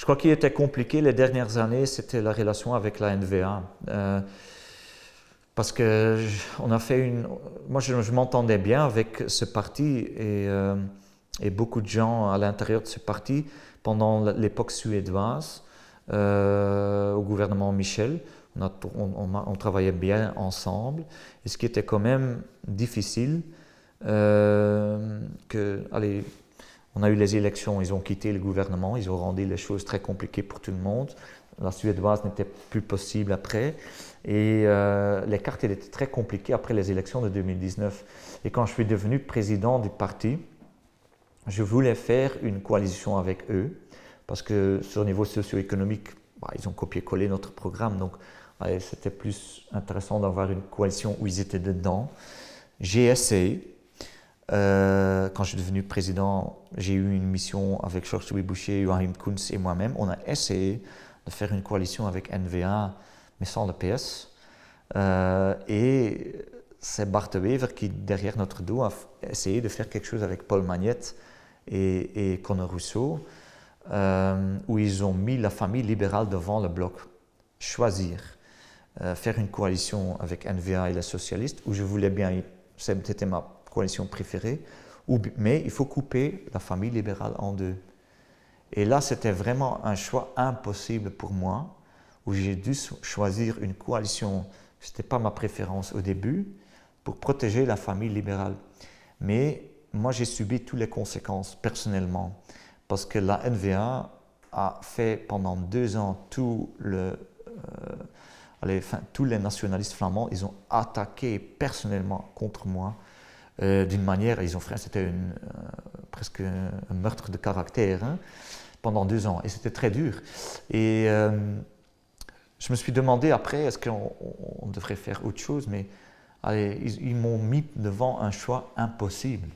crois qu'il était compliqué les dernières années, c'était la relation avec la NVA. Parce que on a fait moi, je m'entendais bien avec ce parti et beaucoup de gens à l'intérieur de ce parti pendant l'époque suédoise, au gouvernement Michel. On travaillait bien ensemble. Et ce qui était quand même difficile, allez, on a eu les élections, ils ont quitté le gouvernement, ils ont rendu les choses très compliquées pour tout le monde. La suédoise n'était plus possible après. Et les cartes étaient très compliquées après les élections de 2019. Et quand je suis devenu président du parti, je voulais faire une coalition avec eux, parce que sur le niveau socio-économique, ils ont copié-collé notre programme, donc c'était plus intéressant d'avoir une coalition où ils étaient dedans. J'ai essayé. Quand je suis devenu président, j'ai eu une mission avec Georges-Louis Boucher, Joachim Kunz et moi-même. On a essayé de faire une coalition avec NVA, mais sans le PS. Et c'est Bart de Wever qui, derrière notre dos, a essayé de faire quelque chose avec Paul Magnette et Conor Rousseau, où ils ont mis la famille libérale devant le bloc. Choisir, faire une coalition avec NVA et les socialistes, où je voulais bien, c'était ma coalition préférée, mais il faut couper la famille libérale en deux. Et là, c'était vraiment un choix impossible pour moi, où j'ai dû choisir une coalition, ce n'était pas ma préférence au début, pour protéger la famille libérale. Mais moi, j'ai subi toutes les conséquences personnellement, parce que la NVA a fait pendant 2 ans tous les nationalistes flamands, ils ont attaqué personnellement contre moi d'une manière, c'était presque un meurtre de caractère, hein, pendant 2 ans, et c'était très dur. Et je me suis demandé après, est-ce qu'on devrait faire autre chose, mais ils m'ont mis devant un choix impossible.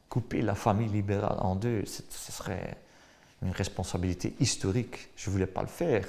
Couper la famille libérale en deux, ce serait une responsabilité historique. Je ne voulais pas le faire.